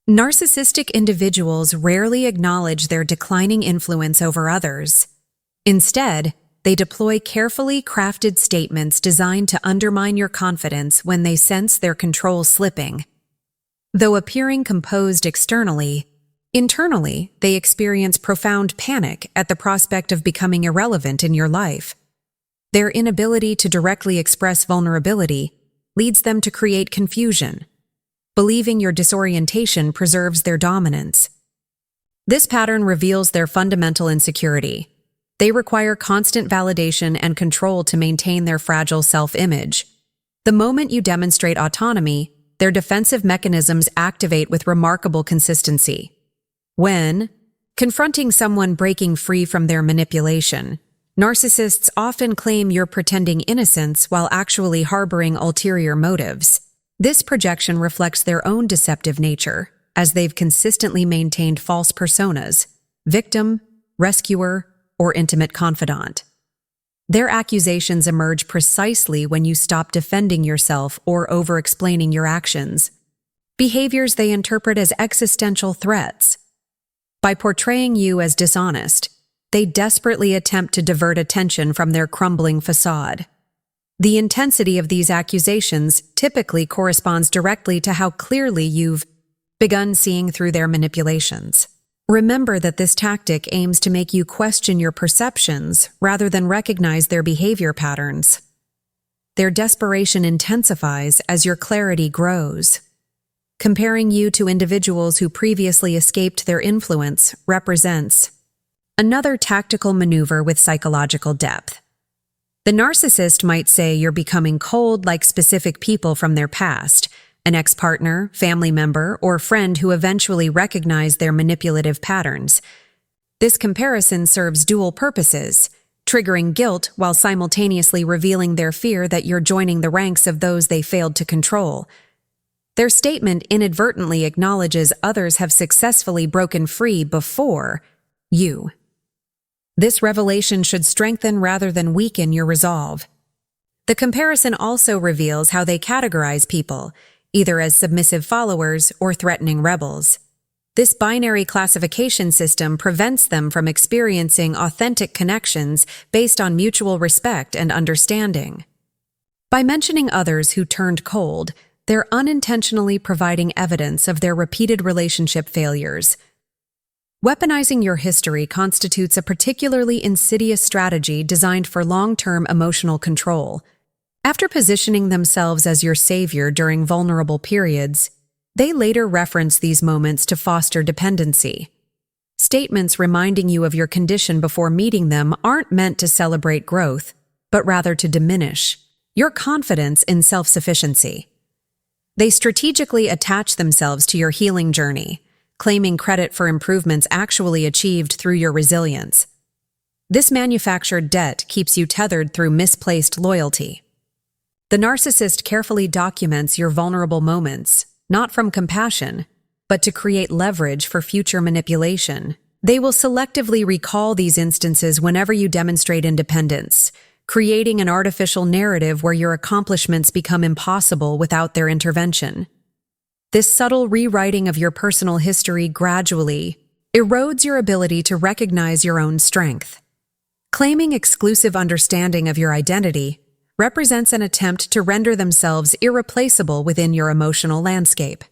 Narcissistic individuals rarely acknowledge their declining influence over others. Instead, they deploy carefully crafted statements designed to undermine your confidence when they sense their control slipping. Though appearing composed externally, internally they experience profound panic at the prospect of becoming irrelevant in your life. Their inability to directly express vulnerability leads them to create confusion, believing your disorientation preserves their dominance. This pattern reveals their fundamental insecurity. They require constant validation and control to maintain their fragile self-image. The moment you demonstrate autonomy, their defensive mechanisms activate with remarkable consistency. When confronting someone breaking free from their manipulation, narcissists often claim you're pretending innocence while actually harboring ulterior motives. This projection reflects their own deceptive nature, as they've consistently maintained false personas: victim, rescuer, or intimate confidant. Their accusations emerge precisely when you stop defending yourself or over-explaining your actions, behaviors they interpret as existential threats. By portraying you as dishonest, they desperately attempt to divert attention from their crumbling facade. The intensity of these accusations typically corresponds directly to how clearly you've begun seeing through their manipulations. Remember that this tactic aims to make you question your perceptions rather than recognize their behavior patterns. Their desperation intensifies as your clarity grows. Comparing you to individuals who previously escaped their influence represents another tactical maneuver with psychological depth. The narcissist might say you're becoming cold like specific people from their past, an ex-partner, family member, or friend who eventually recognized their manipulative patterns. This comparison serves dual purposes, triggering guilt while simultaneously revealing their fear that you're joining the ranks of those they failed to control. Their statement inadvertently acknowledges others have successfully broken free before you. This revelation should strengthen rather than weaken your resolve. The comparison also reveals how they categorize people, either as submissive followers or threatening rebels. This binary classification system prevents them from experiencing authentic connections based on mutual respect and understanding. By mentioning others who turned cold, they're unintentionally providing evidence of their repeated relationship failures. Weaponizing your history constitutes a particularly insidious strategy designed for long-term emotional control. After positioning themselves as your savior during vulnerable periods, they later reference these moments to foster dependency. Statements reminding you of your condition before meeting them aren't meant to celebrate growth, but rather to diminish your confidence in self-sufficiency. They strategically attach themselves to your healing journey, claiming credit for improvements actually achieved through your resilience. This manufactured debt keeps you tethered through misplaced loyalty. The narcissist carefully documents your vulnerable moments, not from compassion, but to create leverage for future manipulation. They will selectively recall these instances whenever you demonstrate independence, creating an artificial narrative where your accomplishments become impossible without their intervention. This subtle rewriting of your personal history gradually erodes your ability to recognize your own strength. Claiming exclusive understanding of your identity represents an attempt to render themselves irreplaceable within your emotional landscape.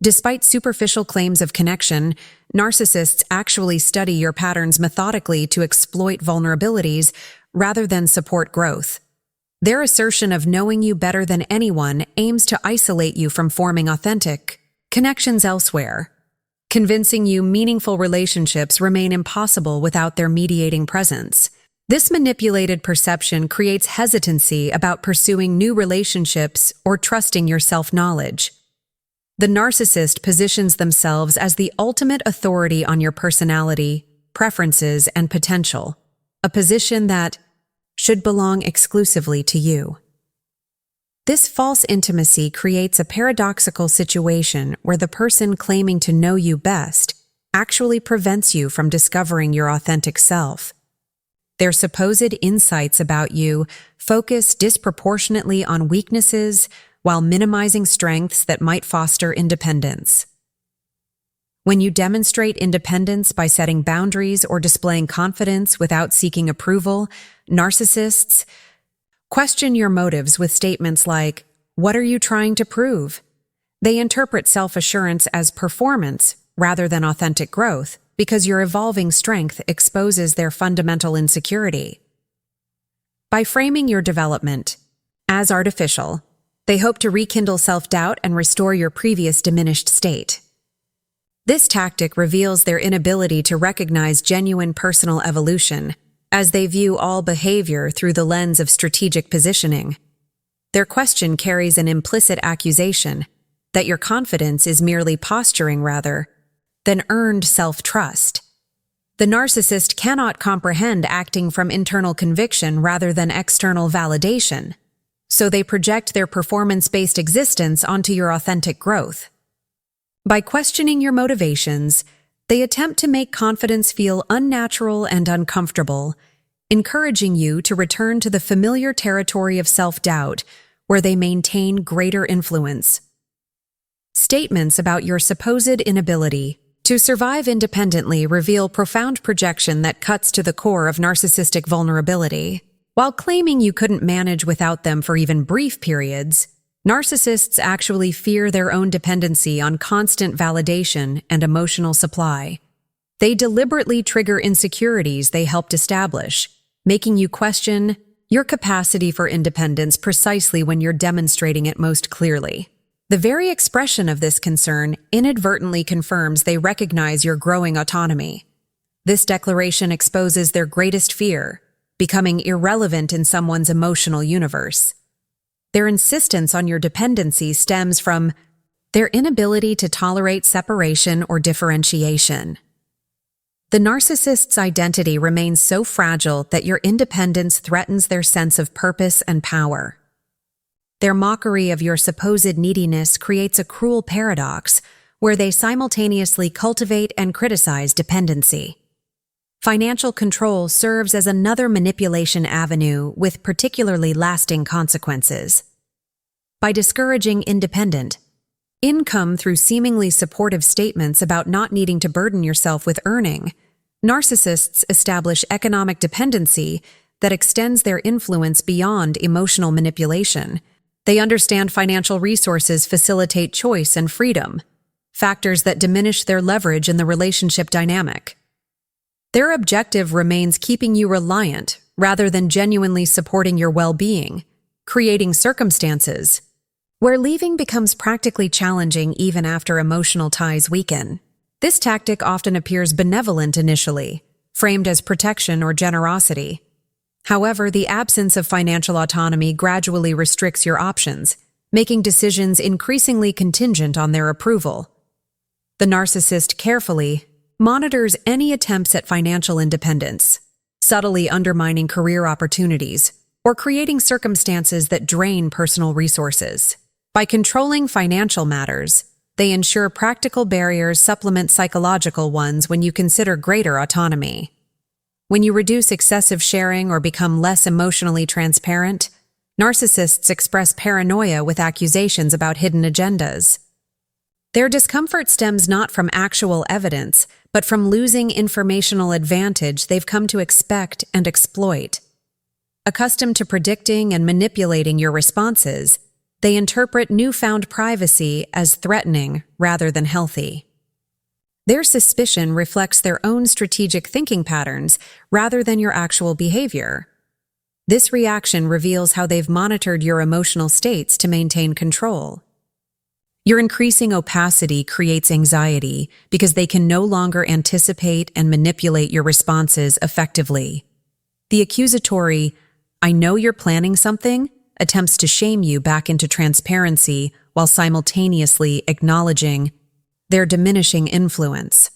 Despite superficial claims of connection, narcissists actually study your patterns methodically to exploit vulnerabilities rather than support growth. Their assertion of knowing you better than anyone aims to isolate you from forming authentic connections elsewhere, convincing you meaningful relationships remain impossible without their mediating presence. This manipulated perception creates hesitancy about pursuing new relationships or trusting your self-knowledge. The narcissist positions themselves as the ultimate authority on your personality, preferences, and potential, a position that should belong exclusively to you. This false intimacy creates a paradoxical situation where the person claiming to know you best actually prevents you from discovering your authentic self. Their supposed insights about you focus disproportionately on weaknesses while minimizing strengths that might foster independence. When you demonstrate independence by setting boundaries or displaying confidence without seeking approval, narcissists question your motives with statements like, "What are you trying to prove?" They interpret self-assurance as performance rather than authentic growth because your evolving strength exposes their fundamental insecurity. By framing your development as artificial, they hope to rekindle self-doubt and restore your previous diminished state. This tactic reveals their inability to recognize genuine personal evolution, as they view all behavior through the lens of strategic positioning. Their question carries an implicit accusation that your confidence is merely posturing rather than earned self-trust. The narcissist cannot comprehend acting from internal conviction rather than external validation, so they project their performance-based existence onto your authentic growth. By questioning your motivations, they attempt to make confidence feel unnatural and uncomfortable, encouraging you to return to the familiar territory of self-doubt where they maintain greater influence. Statements about your supposed inability to survive independently reveal profound projection that cuts to the core of narcissistic vulnerability. While claiming you couldn't manage without them for even brief periods, narcissists actually fear their own dependency on constant validation and emotional supply. They deliberately trigger insecurities they helped establish, making you question your capacity for independence precisely when you're demonstrating it most clearly. The very expression of this concern inadvertently confirms they recognize your growing autonomy. This declaration exposes their greatest fear, becoming irrelevant in someone's emotional universe. Their insistence on your dependency stems from their inability to tolerate separation or differentiation. The narcissist's identity remains so fragile that your independence threatens their sense of purpose and power. Their mockery of your supposed neediness creates a cruel paradox where they simultaneously cultivate and criticize dependency. Financial control serves as another manipulation avenue with particularly lasting consequences. By discouraging independent income through seemingly supportive statements about not needing to burden yourself with earning, narcissists establish economic dependency that extends their influence beyond emotional manipulation. They understand financial resources facilitate choice and freedom, factors that diminish their leverage in the relationship dynamic. Their objective remains keeping you reliant rather than genuinely supporting your well-being, creating circumstances where leaving becomes practically challenging even after emotional ties weaken. This tactic often appears benevolent initially, framed as protection or generosity. However, the absence of financial autonomy gradually restricts your options, making decisions increasingly contingent on their approval. The narcissist carefully monitors any attempts at financial independence, subtly undermining career opportunities or creating circumstances that drain personal resources. By controlling financial matters, they ensure practical barriers supplement psychological ones when you consider greater autonomy. When you reduce excessive sharing or become less emotionally transparent, narcissists express paranoia with accusations about hidden agendas. Their discomfort stems not from actual evidence, but from losing informational advantage they've come to expect and exploit. Accustomed to predicting and manipulating your responses, they interpret newfound privacy as threatening rather than healthy. Their suspicion reflects their own strategic thinking patterns rather than your actual behavior. This reaction reveals how they've monitored your emotional states to maintain control. Your increasing opacity creates anxiety because they can no longer anticipate and manipulate your responses effectively. The accusatory, "I know you're planning something," attempts to shame you back into transparency while simultaneously acknowledging their diminishing influence.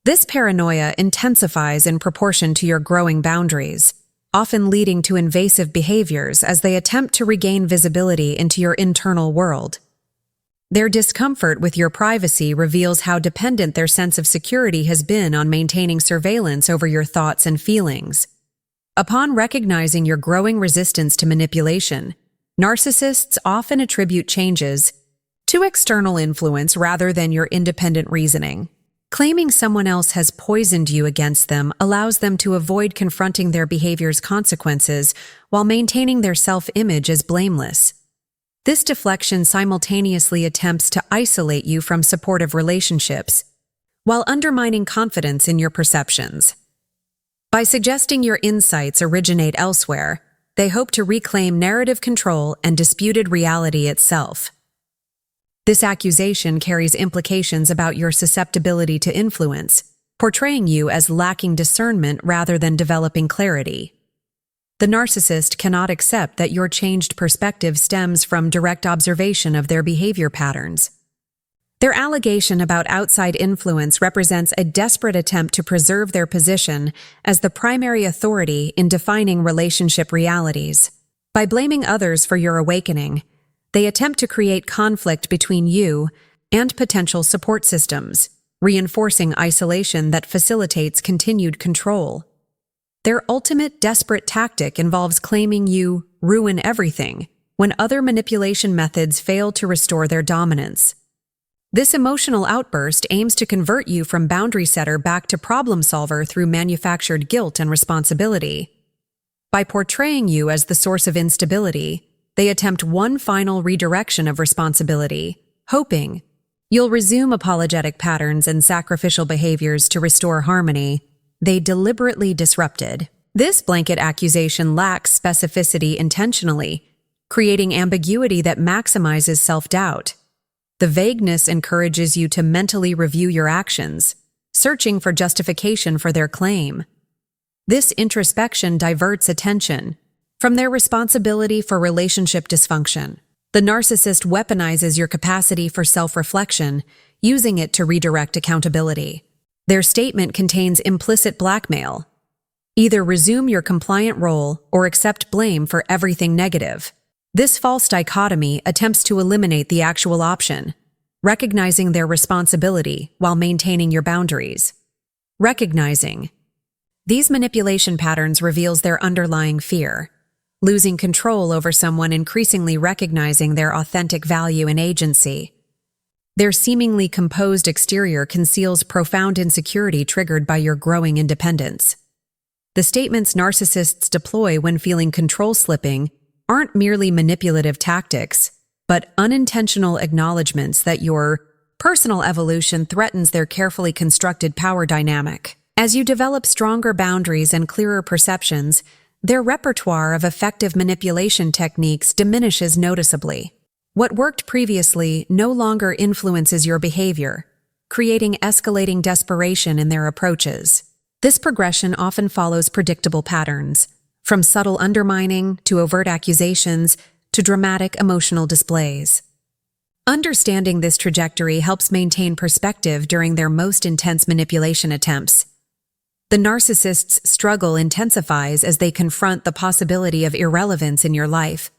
This paranoia intensifies in proportion to your growing boundaries, often leading to invasive behaviors as they attempt to regain visibility into your internal world. Their discomfort with your privacy reveals how dependent their sense of security has been on maintaining surveillance over your thoughts and feelings. Upon recognizing your growing resistance to manipulation, narcissists often attribute changes to external influence rather than your independent reasoning. Claiming someone else has poisoned you against them allows them to avoid confronting their behavior's consequences while maintaining their self-image as blameless. This deflection simultaneously attempts to isolate you from supportive relationships, while undermining confidence in your perceptions. By suggesting your insights originate elsewhere, they hope to reclaim narrative control and disputed reality itself. This accusation carries implications about your susceptibility to influence, portraying you as lacking discernment rather than developing clarity. The narcissist cannot accept that your changed perspective stems from direct observation of their behavior patterns. Their allegation about outside influence represents a desperate attempt to preserve their position as the primary authority in defining relationship realities. By blaming others for your awakening, they attempt to create conflict between you and potential support systems, reinforcing isolation that facilitates continued control. Their ultimate desperate tactic involves claiming you ruin everything when other manipulation methods fail to restore their dominance. This emotional outburst aims to convert you from boundary setter back to problem solver through manufactured guilt and responsibility. By portraying you as the source of instability, they attempt one final redirection of responsibility, hoping you'll resume apologetic patterns and sacrificial behaviors to restore harmony they deliberately disrupted. This blanket accusation lacks specificity intentionally, creating ambiguity that maximizes self-doubt. The vagueness encourages you to mentally review your actions, searching for justification for their claim. This introspection diverts attention from their responsibility for relationship dysfunction. The narcissist weaponizes your capacity for self-reflection, using it to redirect accountability. Their statement contains implicit blackmail. Either resume your compliant role or accept blame for everything negative. This false dichotomy attempts to eliminate the actual option, recognizing their responsibility while maintaining your boundaries. Recognizing these manipulation patterns reveals their underlying fear. Losing control over someone increasingly recognizing their authentic value and agency. Their seemingly composed exterior conceals profound insecurity triggered by your growing independence. The statements narcissists deploy when feeling control slipping aren't merely manipulative tactics, but unintentional acknowledgments that your personal evolution threatens their carefully constructed power dynamic. As you develop stronger boundaries and clearer perceptions, their repertoire of effective manipulation techniques diminishes noticeably. What worked previously no longer influences your behavior, creating escalating desperation in their approaches. This progression often follows predictable patterns, from subtle undermining to overt accusations to dramatic emotional displays. Understanding this trajectory helps maintain perspective during their most intense manipulation attempts. The narcissist's struggle intensifies as they confront the possibility of irrelevance in your life.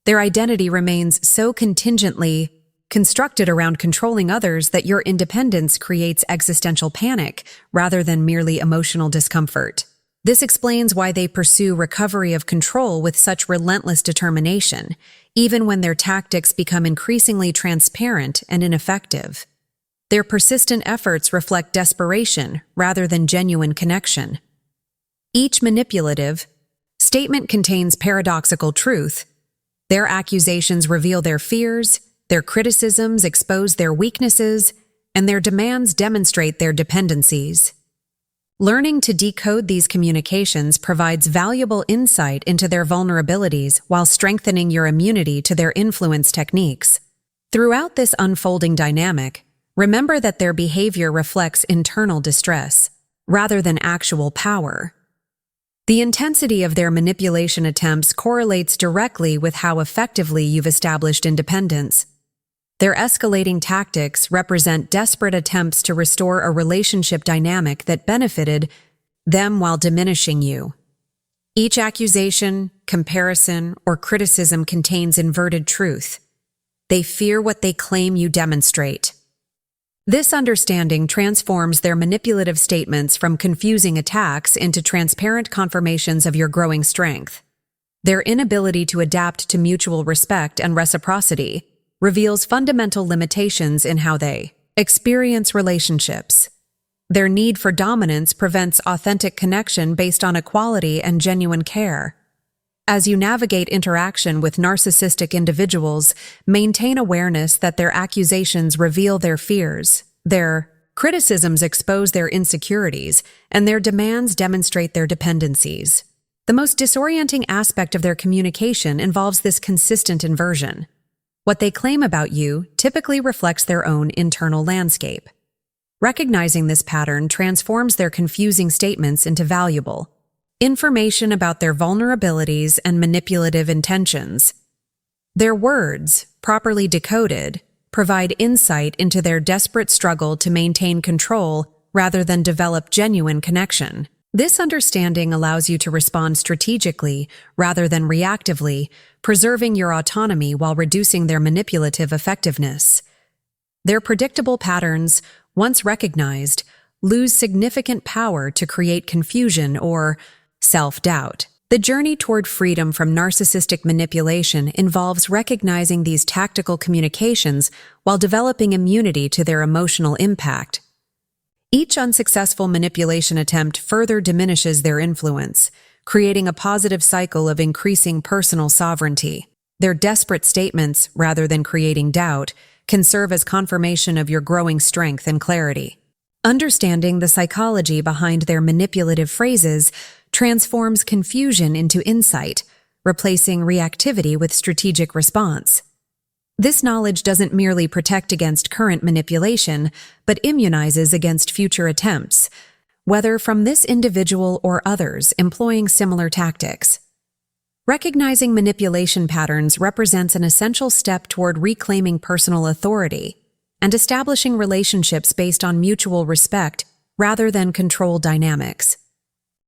Their identity remains so contingently constructed around controlling others that your independence creates existential panic rather than merely emotional discomfort. This explains why they pursue recovery of control with such relentless determination, even when their tactics become increasingly transparent and ineffective. Their persistent efforts reflect desperation rather than genuine connection. Each manipulative statement contains paradoxical truth. Their accusations reveal their fears, their criticisms expose their weaknesses, and their demands demonstrate their dependencies. Learning to decode these communications provides valuable insight into their vulnerabilities while strengthening your immunity to their influence techniques. Throughout this unfolding dynamic, remember that their behavior reflects internal distress, rather than actual power. The intensity of their manipulation attempts correlates directly with how effectively you've established independence. Their escalating tactics represent desperate attempts to restore a relationship dynamic that benefited them while diminishing you. Each accusation, comparison, or criticism contains inverted truth. They fear what they claim you demonstrate. This understanding transforms their manipulative statements from confusing attacks into transparent confirmations of your growing strength. Their inability to adapt to mutual respect and reciprocity reveals fundamental limitations in how they experience relationships. Their need for dominance prevents authentic connection based on equality and genuine care. As you navigate interaction with narcissistic individuals, maintain awareness that their accusations reveal their fears, their criticisms expose their insecurities, and their demands demonstrate their dependencies. The most disorienting aspect of their communication involves this consistent inversion. What they claim about you typically reflects their own internal landscape. Recognizing this pattern transforms their confusing statements into valuable information about their vulnerabilities and manipulative intentions. Their words, properly decoded, provide insight into their desperate struggle to maintain control rather than develop genuine connection. This understanding allows you to respond strategically rather than reactively, preserving your autonomy while reducing their manipulative effectiveness. Their predictable patterns, once recognized, lose significant power to create confusion or self-doubt. The journey toward freedom from narcissistic manipulation involves recognizing these tactical communications while developing immunity to their emotional impact. Each unsuccessful manipulation attempt further diminishes their influence, creating a positive cycle of increasing personal sovereignty. Their desperate statements, rather than creating doubt, can serve as confirmation of your growing strength and clarity. Understanding the psychology behind their manipulative phrases transforms confusion into insight, replacing reactivity with strategic response. This knowledge doesn't merely protect against current manipulation, but immunizes against future attempts, whether from this individual or others employing similar tactics. Recognizing manipulation patterns represents an essential step toward reclaiming personal authority and establishing relationships based on mutual respect rather than control dynamics.